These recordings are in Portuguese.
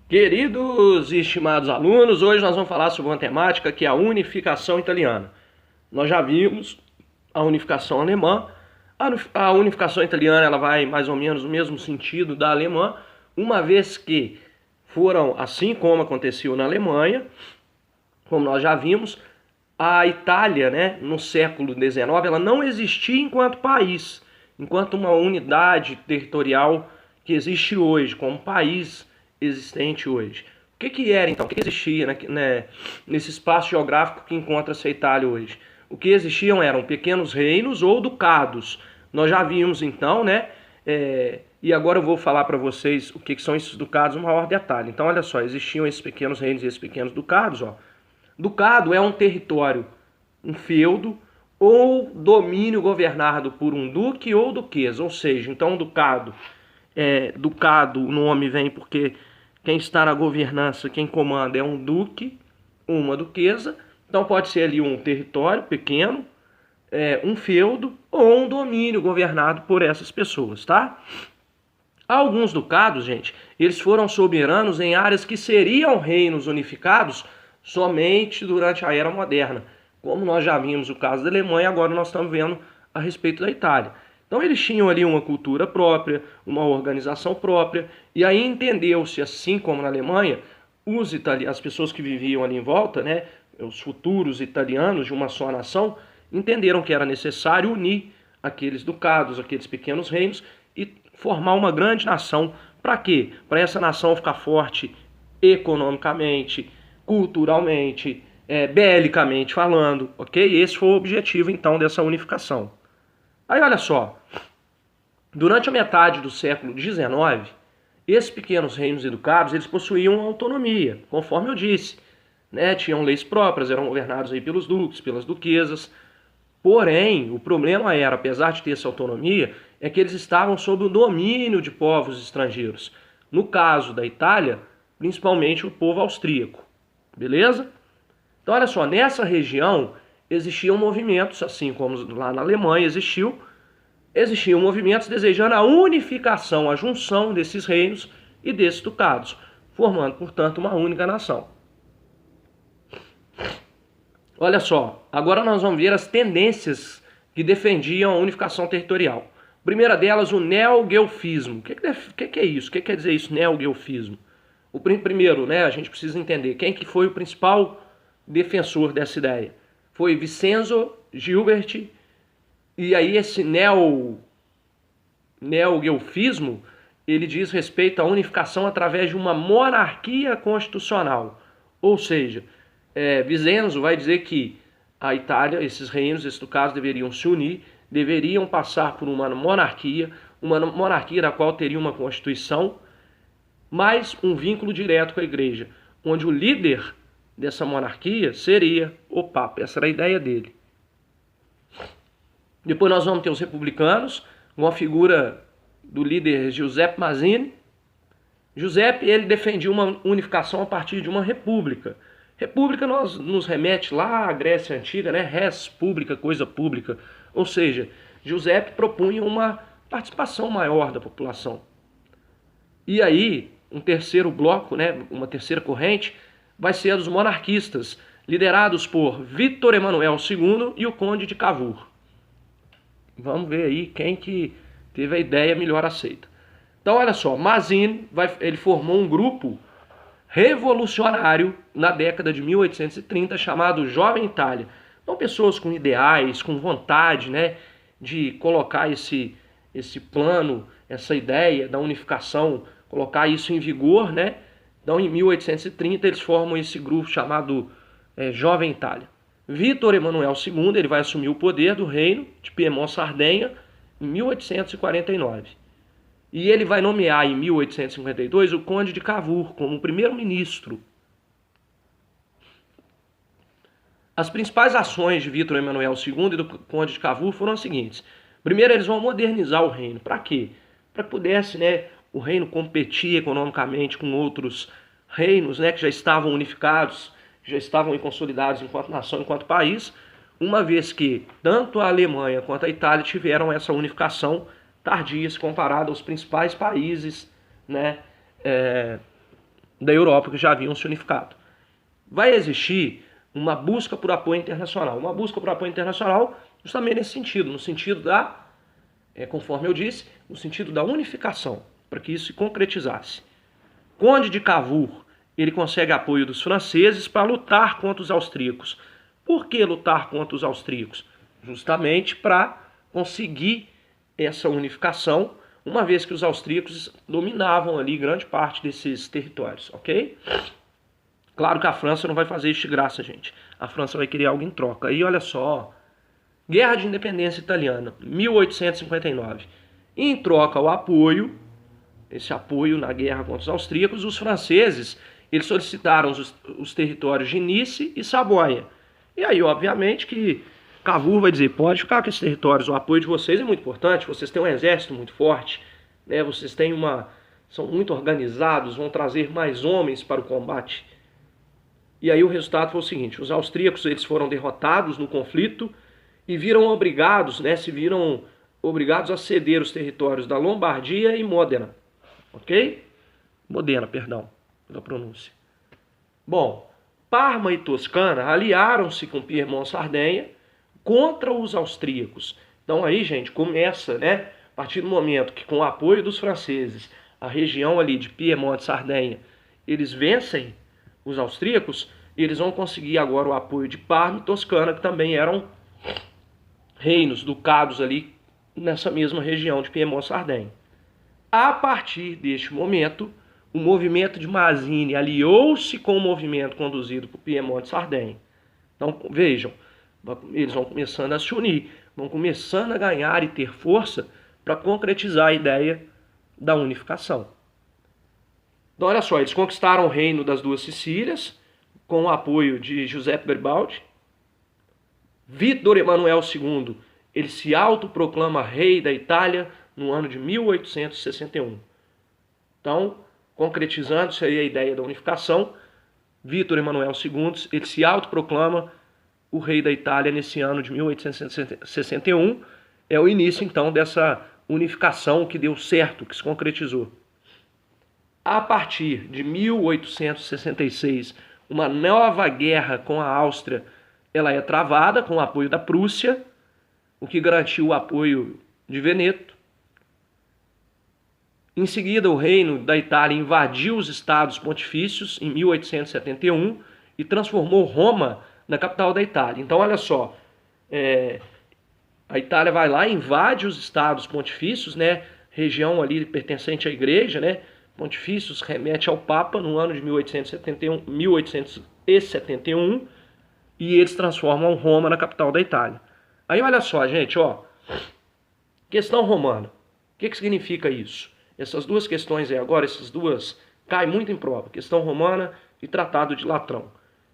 Queridos e estimados alunos, hoje nós vamos falar sobre uma temática que é a unificação italiana. Nós já vimos a unificação alemã. A unificação italiana ela vai mais ou menos no mesmo sentido da alemã, uma vez que foram, assim como aconteceu na Alemanha, como nós já vimos, a Itália, né, no século XIX, ela não existia enquanto país, enquanto uma unidade territorial que existe hoje, como país existente hoje. O que era então? O que existia nesse espaço geográfico que encontra-se a Itália hoje? O que existiam eram pequenos reinos ou ducados. Nós já vimos então, né? E agora eu vou falar para vocês o que são esses ducados em maior detalhe. Então, olha só, existiam esses pequenos reinos e esses pequenos ducados, ó. Ducado é um território, um feudo ou domínio governado por um duque ou duquesa, ou seja, então ducado, o nome vem porque quem está na governança, quem comanda é um duque ou uma duquesa, então pode ser ali um território pequeno, um feudo ou um domínio governado por essas pessoas, tá? Alguns ducados, gente, eles foram soberanos em áreas que seriam reinos unificados somente durante a Era Moderna. Como nós já vimos o caso da Alemanha, agora nós estamos vendo a respeito da Itália. Então eles tinham ali uma cultura própria, uma organização própria, e aí entendeu-se, assim como na Alemanha, as pessoas que viviam ali em volta, né, os futuros italianos de uma só nação, entenderam que era necessário unir aqueles ducados, aqueles pequenos reinos, e formar uma grande nação. Para quê? Para essa nação ficar forte economicamente, culturalmente, belicamente falando, ok? Esse foi o objetivo, então, dessa unificação. Aí, olha só, durante a metade do século XIX, esses pequenos reinos e ducados, eles possuíam autonomia, conforme eu disse, né? Tinham leis próprias, eram governados aí pelos duques, pelas duquesas. Porém, o problema era, apesar de ter essa autonomia, é que eles estavam sob o domínio de povos estrangeiros. No caso da Itália, principalmente o povo austríaco. Beleza? Então, olha só, nessa região existiam movimentos, assim como lá na Alemanha existiam movimentos desejando a unificação, a junção desses reinos e desses ducados, formando, portanto, uma única nação. Olha só, agora nós vamos ver as tendências que defendiam a unificação territorial. A primeira delas, o neoguelfismo. O que é isso? O que quer dizer isso, neoguelfismo? Primeiro, né, a gente precisa entender quem que foi o principal defensor dessa ideia. Foi Vincenzo Gilbert, e aí esse neoguelfismo, ele diz respeito à unificação através de uma monarquia constitucional. Ou seja, Vincenzo vai dizer que a Itália, esses reinos, esses ducados deveriam se unir, deveriam passar por uma monarquia da qual teria uma constituição, mais um vínculo direto com a igreja, onde o líder dessa monarquia seria o Papa. Essa era a ideia dele. Depois nós vamos ter os republicanos, com a figura do líder Giuseppe Mazzini. Giuseppe, ele defendia uma unificação a partir de uma república. República nos remete lá à Grécia Antiga, né? Res pública, coisa pública. Ou seja, Giuseppe propunha uma participação maior da população. E aí, um terceiro bloco, né, uma terceira corrente, vai ser a dos monarquistas, liderados por Vítor Emanuel II e o Conde de Cavour. Vamos ver aí quem que teve a ideia melhor aceita. Então, olha só, Mazzini, ele formou um grupo revolucionário na década de 1830 chamado Jovem Itália. Então, pessoas com ideais, com vontade, né, de colocar esse plano, essa ideia da unificação, colocar isso em vigor, né? Então, em 1830, eles formam esse grupo chamado Jovem Itália. Vítor Emanuel II, ele vai assumir o poder do reino de Piemont-Sardenha em 1849. E ele vai nomear em 1852 o Conde de Cavour como primeiro-ministro. As principais ações de Vítor Emanuel II e do Conde de Cavour foram as seguintes. Primeiro, eles vão modernizar o reino. Para quê? Para que pudesse, né, o reino competir economicamente com outros reinos, né, que já estavam unificados, que já estavam consolidados enquanto nação, enquanto país, uma vez que tanto a Alemanha quanto a Itália tiveram essa unificação tardia se comparada aos principais países, né, da Europa que já haviam se unificado. Vai existir uma busca por apoio internacional. Uma busca por apoio internacional justamente nesse sentido, no sentido da, conforme eu disse, no sentido da unificação, para que isso se concretizasse. Conde de Cavour, ele consegue apoio dos franceses para lutar contra os austríacos. Por que lutar contra os austríacos? Justamente para conseguir essa unificação, uma vez que os austríacos dominavam ali grande parte desses territórios, ok? Claro que a França não vai fazer isso de graça, gente. A França vai querer algo em troca. E olha só, Guerra de Independência Italiana, 1859. Em troca ao apoio, esse apoio na guerra contra os austríacos, os franceses eles solicitaram os territórios de Nice e Saboia. E aí, obviamente, que Cavour vai dizer, pode ficar com esses territórios, o apoio de vocês é muito importante, vocês têm um exército muito forte, né? Vocês têm são muito organizados, vão trazer mais homens para o combate. E aí o resultado foi o seguinte, os austríacos eles foram derrotados no conflito e se viram obrigados a ceder os territórios da Lombardia e Modena. Ok? Modena, perdão, pela pronúncia. Bom, Parma e Toscana aliaram-se com Piemont-Sardenha contra os austríacos. Então aí, gente, começa, né? A partir do momento que com o apoio dos franceses, a região ali de Piemont-Sardenha, eles vencem os austríacos, eles vão conseguir agora o apoio de Parma e Toscana, que também eram reinos, ducados ali nessa mesma região de Piemont-Sardenha. A partir deste momento, o movimento de Mazzini aliou-se com o movimento conduzido por Piemonte-Sardenha. Então, vejam, eles vão começando a se unir, vão começando a ganhar e ter força para concretizar a ideia da unificação. Então, olha só, eles conquistaram o reino das duas Sicílias, com o apoio de Giuseppe Garibaldi. Vítor Emanuel II, ele se autoproclama rei da Itália no ano de 1861. Então, concretizando-se aí a ideia da unificação, Vítor Emanuel II, ele se autoproclama o rei da Itália nesse ano de 1861. É o início, então, dessa unificação que deu certo, que se concretizou. A partir de 1866, uma nova guerra com a Áustria ela é travada com o apoio da Prússia, o que garantiu o apoio de Veneto. Em seguida, o reino da Itália invadiu os estados pontifícios em 1871 e transformou Roma na capital da Itália. Então, olha só, a Itália vai lá e invade os estados pontifícios, né, região ali pertencente à igreja, né, pontifícios remete ao Papa no ano de 1871 e eles transformam Roma na capital da Itália. Aí olha só, gente, ó, questão romana. O que significa isso? Essas duas questões aí agora, essas duas, caem muito em prova. Questão romana e Tratado de Latrão.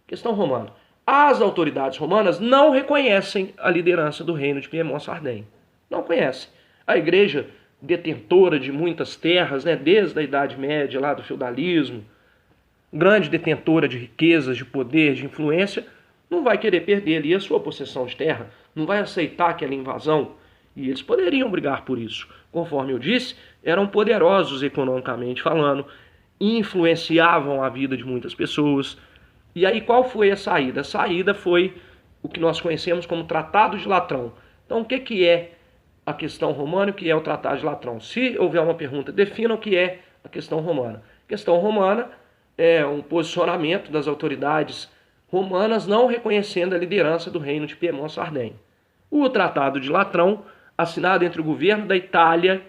Questão romana. As autoridades romanas não reconhecem a liderança do reino de Piemont-Sardenha. Não conhecem. A igreja detentora de muitas terras, né, desde a Idade Média, lá do feudalismo, grande detentora de riquezas, de poder, de influência, não vai querer perder ali a sua possessão de terra, não vai aceitar aquela invasão. E eles poderiam brigar por isso. Conforme eu disse, eram poderosos economicamente falando, influenciavam a vida de muitas pessoas. E aí qual foi a saída? A saída foi o que nós conhecemos como Tratado de Latrão. Então o que é a questão romana e o que é o Tratado de Latrão? Se houver uma pergunta, defina o que é a questão romana. A questão romana é um posicionamento das autoridades romanas não reconhecendo a liderança do reino de Piemont-Sardenha. O Tratado de Latrão, assinado entre o governo da Itália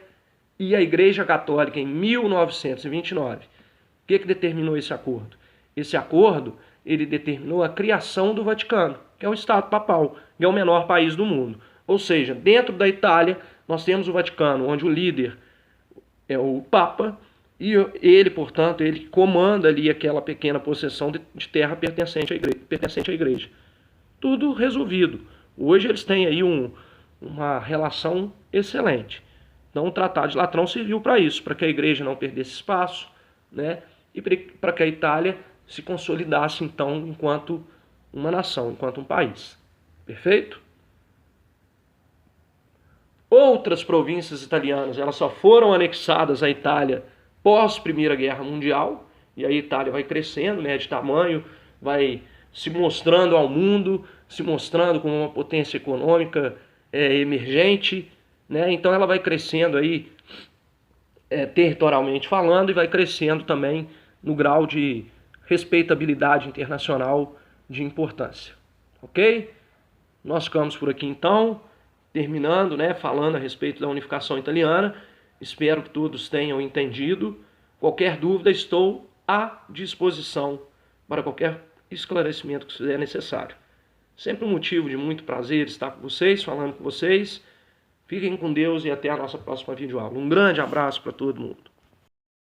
e a Igreja Católica em 1929. O que determinou esse acordo? Esse acordo ele determinou a criação do Vaticano, que é o Estado Papal, que é o menor país do mundo. Ou seja, dentro da Itália, nós temos o Vaticano, onde o líder é o Papa, e ele, portanto, ele comanda ali aquela pequena possessão de terra pertencente à igreja. Tudo resolvido. Hoje eles têm aí uma relação excelente. Então o Tratado de Latrão serviu para isso, para que a igreja não perdesse espaço, né? E para que a Itália se consolidasse, então, enquanto uma nação, enquanto um país. Perfeito? Outras províncias italianas elas só foram anexadas à Itália pós Primeira Guerra Mundial. E aí a Itália vai crescendo, né, de tamanho, vai se mostrando ao mundo, se mostrando como uma potência econômica emergente, né? Então ela vai crescendo aí territorialmente falando e vai crescendo também no grau de respeitabilidade internacional de importância. Ok? Nós ficamos por aqui então, terminando, né, falando a respeito da unificação italiana. Espero que todos tenham entendido. Qualquer dúvida, estou à disposição para qualquer esclarecimento que seja necessário. Sempre um motivo de muito prazer estar com vocês, falando com vocês. Fiquem com Deus e até a nossa próxima videoaula. Um grande abraço para todo mundo.